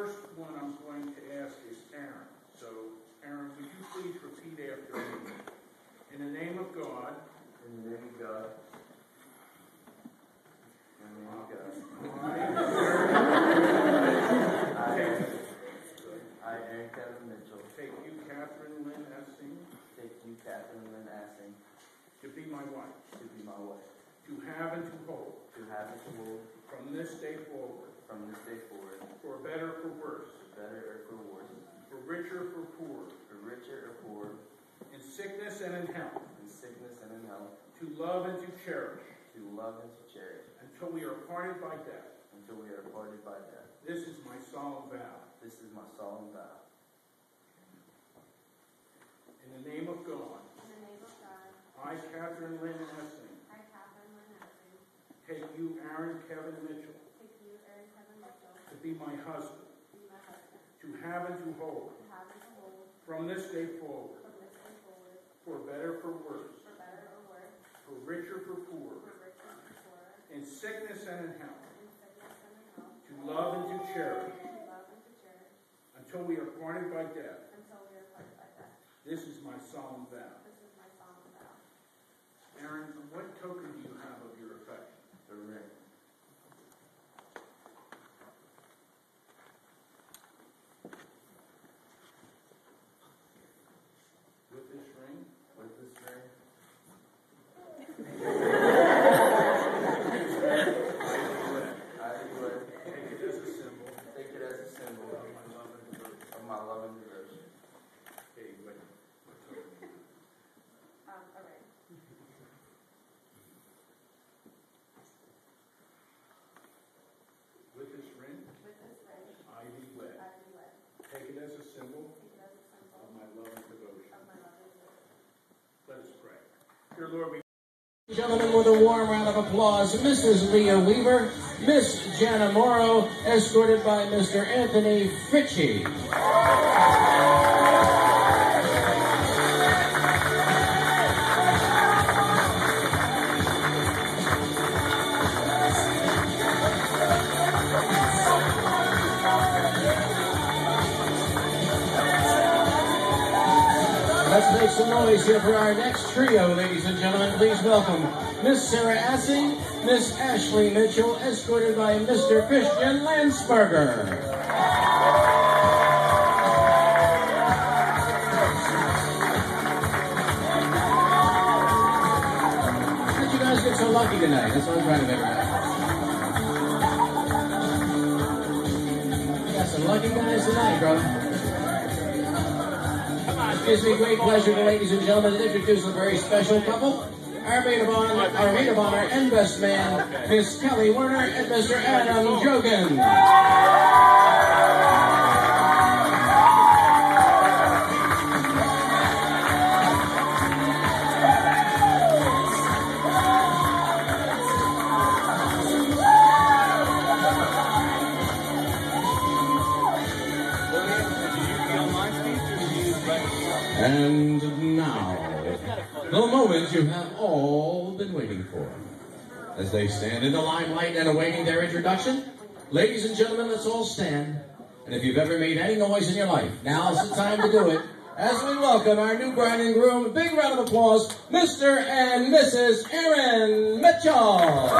first one I'm going to ask is Aaron. So, Aaron, would you please repeat after me? In the name of God. In the name of God. In the name of God. I, Aaron Kevin Mitchell. Take you, Catherine Lynn Essing. Take you, Catherine Lynn Essing. To be my wife. To be my wife. To have and to hold. To have and to hold. From this day forward. From this day forward. For better, for worse. For better or for worse. For richer, for poor. For richer or poor. In sickness and in health. In sickness and in health. To love and to cherish. To love and to cherish. Until we are parted by death. Until we are parted by death. This is my solemn vow. This is my solemn vow. In the name of God. In the name of God. I, Catherine Lynn Essing. I, Catherine Lynn Essing. Take you, Aaron Kevin Mitchell. Take you, Aaron Kevin Mitchell. To be my husband. To be my husband. To have and to hold. To have and to hold. From this day forward. From this day forward. For better, for worse. For better or worse. For richer, for poor. For richer or poorer. In sickness and in health. In sickness and in health. To love and to cherish. To love and to cherish. Until we are parted by death. Until we are parted by death. This is my solemn vow. This is my solemn vow. Aaron, what token do you have of your affection? The ring. With this ring? With this ring. I would Take it as a symbol take it as a symbol of my love and devotion. of my love and devotion. Okay, what token do you have? A ring. With this ring, With this ring. I be wed. I be wed. Take it as a symbol Take it as a symbol of my love and devotion. of my love and devotion. Let us pray. Dear Lord, we Gentlemen, with a warm round of applause, Mrs. Leah Weaver, Miss Jana Morrow, escorted by Mr. Anthony Fritchie. Let's make some noise here for our next trio, ladies and gentlemen. Please welcome Miss Sarah Assing, Miss Ashley Mitchell, escorted by Mr. Christian Landsberger. How did you guys get so lucky tonight? That's what I'm trying to figure out. You got some lucky guys tonight, brother. It gives me great pleasure, ladies and gentlemen, to introduce a very special couple. Our maid of honor and best man, Miss Kelly Werner and Mr. Adam Jogan. And now, the moment you have all been waiting for. As they stand in the limelight and awaiting their introduction, ladies and gentlemen, let's all stand. And if you've ever made any noise in your life, now's the time to do it. As we welcome our new bride and groom, a big round of applause, Mr. and Mrs. Aaron Mitchell.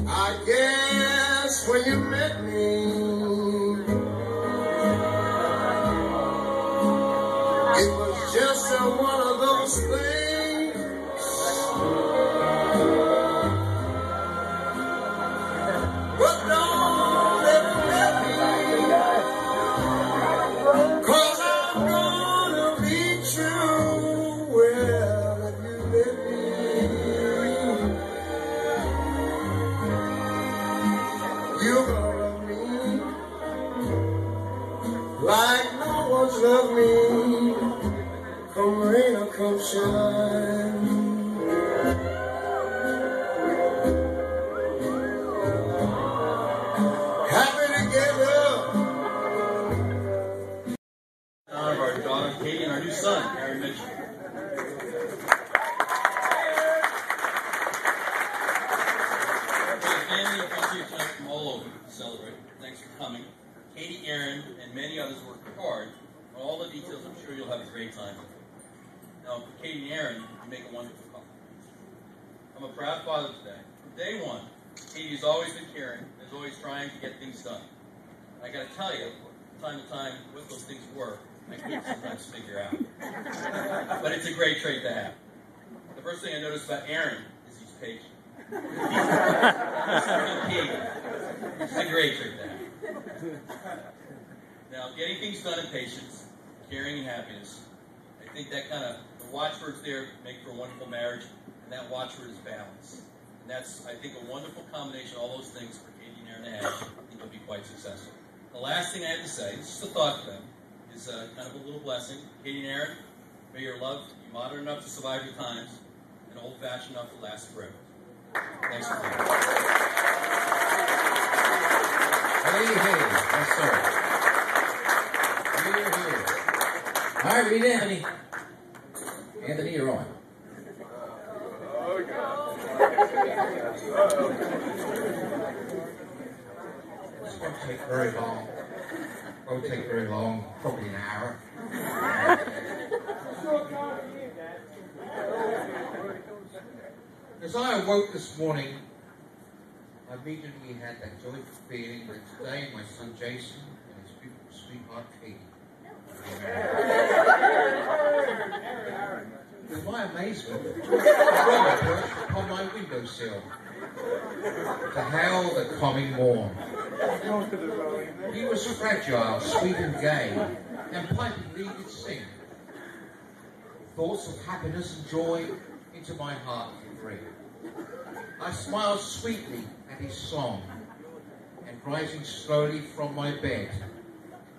I guess when you met me, it was just one of those things ocean. Happy together. In honor of our daughter Katie and our new son, Aaron Mitchell. Our family and friends here tonight from all over to celebrate. Thanks for coming. Katie, Aaron, and many others worked hard on all the details. I'm sure you'll have a great time. Now, for Katie and Aaron, you make a wonderful couple. I'm a proud father today. From day one, Katie's always been caring and is always trying to get things done. I got to tell you, from time to time, what those things were, I couldn't sometimes figure out. But it's a great trait to have. The first thing I noticed about Aaron is he's patient. He's a key. It's a great trait to have. Now, getting things done in patience, caring and happiness, I think that kind of, the watchwords there make for a wonderful marriage, and that watchword is balance. And that's, I think, a wonderful combination of all those things for Katie and Aaron to have. I think they'll be quite successful. The last thing I have to say, this is a thought to them, is kind of a little blessing. Katie and Aaron, may your love be modern enough to survive your times and old-fashioned enough to last forever. Thanks for coming. Hey, yes, sir. Here. All right, read Anthony. Anthony, you're on. This won't take very long. Won't take very long, probably an hour. As I awoke this morning, I immediately had that joyful feeling that today my son Jason and his beautiful sweetheart Katie were married. To my amazement, a brother perched upon my windowsill to hail the coming morn. He was fragile, sweet and gay, and pipingly did sing. Thoughts of happiness and joy into my heart did bring. I smiled sweetly at his song, and rising slowly from my bed,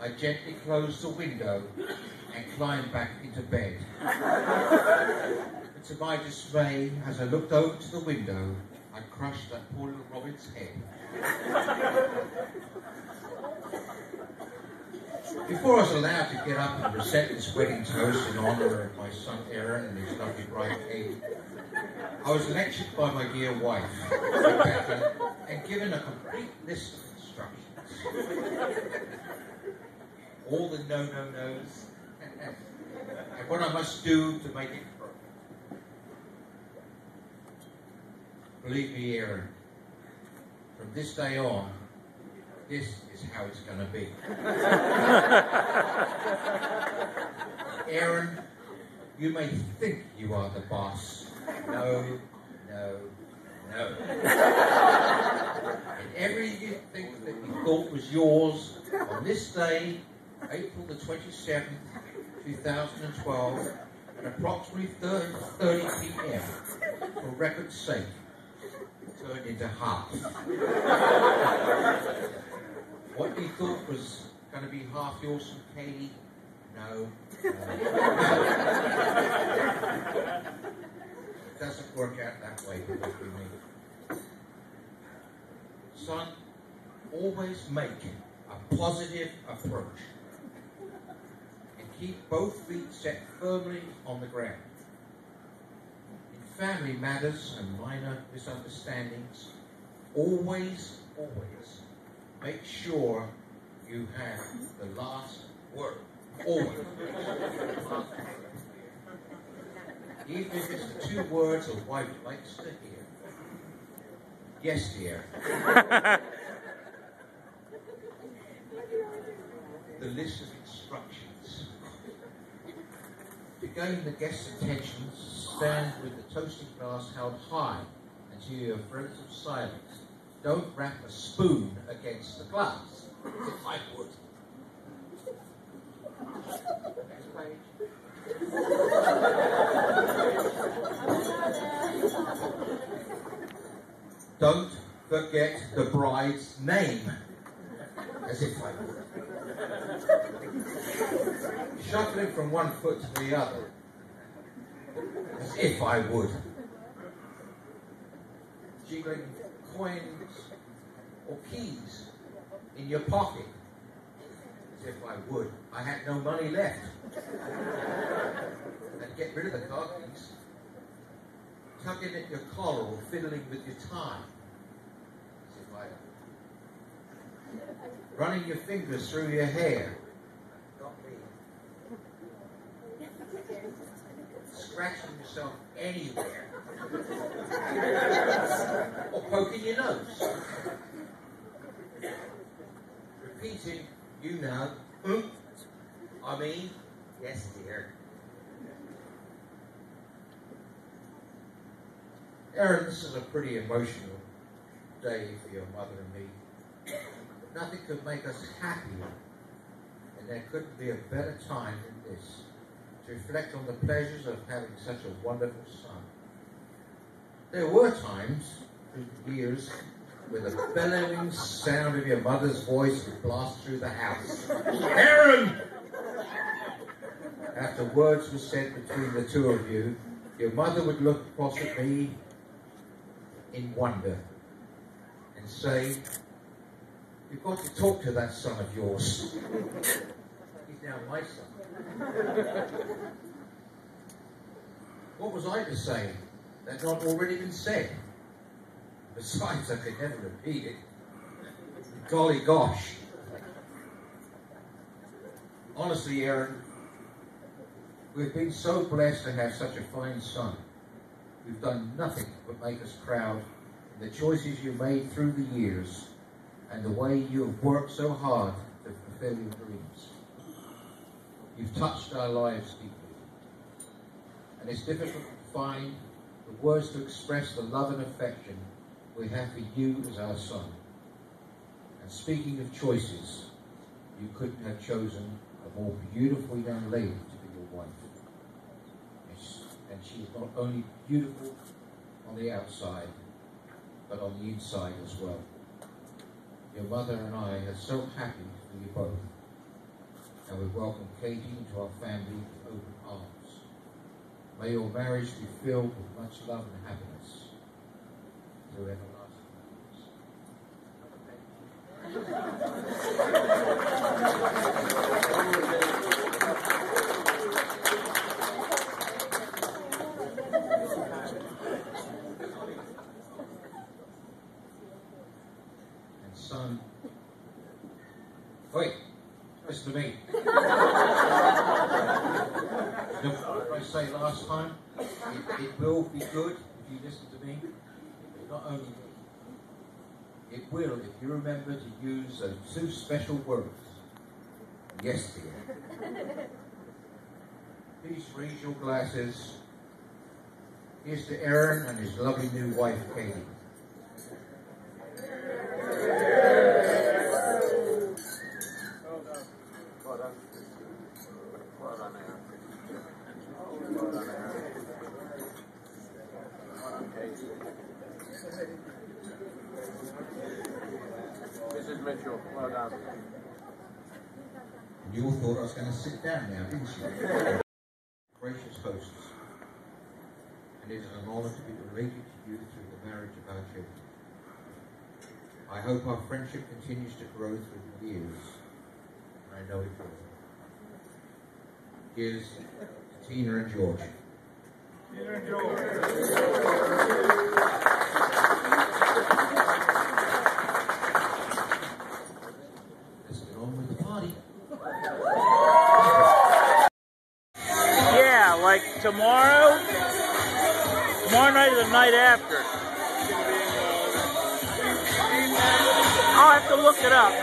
I gently closed the window and climbed back into bed. But to my dismay, as I looked over to the window, I crushed that poor little Robin's head. Before I was allowed to get up and present this wedding toast in honor of my son Aaron and his lovely bride Katie, I was lectured by my dear wife, Rebecca, and given a complete list of instructions. All the no-no-nos, and what I must do to make it perfect. Believe me, Aaron, from this day on, this is how it's going to be. Aaron, you may think you are the boss. No, no, no. And everything that you thought was yours on this day, April the 27th, 2012, at approximately 30 p.m., for record's sake, turned into half. What you thought was going to be half yours from Katie, no. It doesn't work out that way, believe me. Son, always make a positive approach. And keep both feet set firmly on the ground. In family matters and minor misunderstandings, always make sure you have the last word. Always. Even if it's the two words a wife likes to hear. Yes, dear. The list of instructions. To gain the guest's attention, stand with the toasting glass held high until you have friends of silence. Don't wrap a spoon against the glass. If I would. Next page. Don't forget the bride's name. As if I would. Shuffling from one foot to the other. As if I would. Jiggling coins or keys in your pocket. As if I would. I had no money left. And get rid of the car keys. Tugging at your collar or fiddling with your tie. As if I running your fingers through your hair. Not me. Scratching yourself anywhere. Or poking your nose. Repeating, you know. I mean, yes dear. Aaron, this is a pretty emotional day for your mother and me. Nothing could make us happier, and there couldn't be a better time than this to reflect on the pleasures of having such a wonderful son. There were times through the years where the bellowing sound of your mother's voice would blast through the house. Aaron! After words were said between the two of you, your mother would look across at me in wonder and say, "You've got to talk to that son of yours. He's now my son." What was I to say that had not already been said? Besides, I could never repeat it. Golly gosh. Honestly, Aaron, we've been so blessed to have such a fine son. We've done nothing but make us proud in the choices you made through the years and the way you have worked so hard to fulfill your dreams. You've touched our lives deeply, and it's difficult to find the words to express the love and affection we have for you as our son. And speaking of choices, you couldn't have chosen a more beautiful young lady to be your wife. And she is not only beautiful on the outside, but on the inside as well. Your mother and I are so happy for you both, and we welcome Katie into our family with open arms. May your marriage be filled with much love and happiness through everlasting and son, wait, listen to me. What I say last time, it will be good if you listen to me. Not only it will if you remember to use those two special words. Yes, dear. Please raise your glasses. Here's to Aaron and his lovely new wife, Katie. Mrs. Mitchell, well done. You all thought I was going to sit down now, didn't you? Gracious hosts, and it is an honour to be related to you through the marriage of our children. I hope our friendship continues to grow through the years, and I know it will. Here's to Tina and George. Tina and George. Let's get on with the party. Yeah, like tomorrow night or the night after. I'll have to look it up.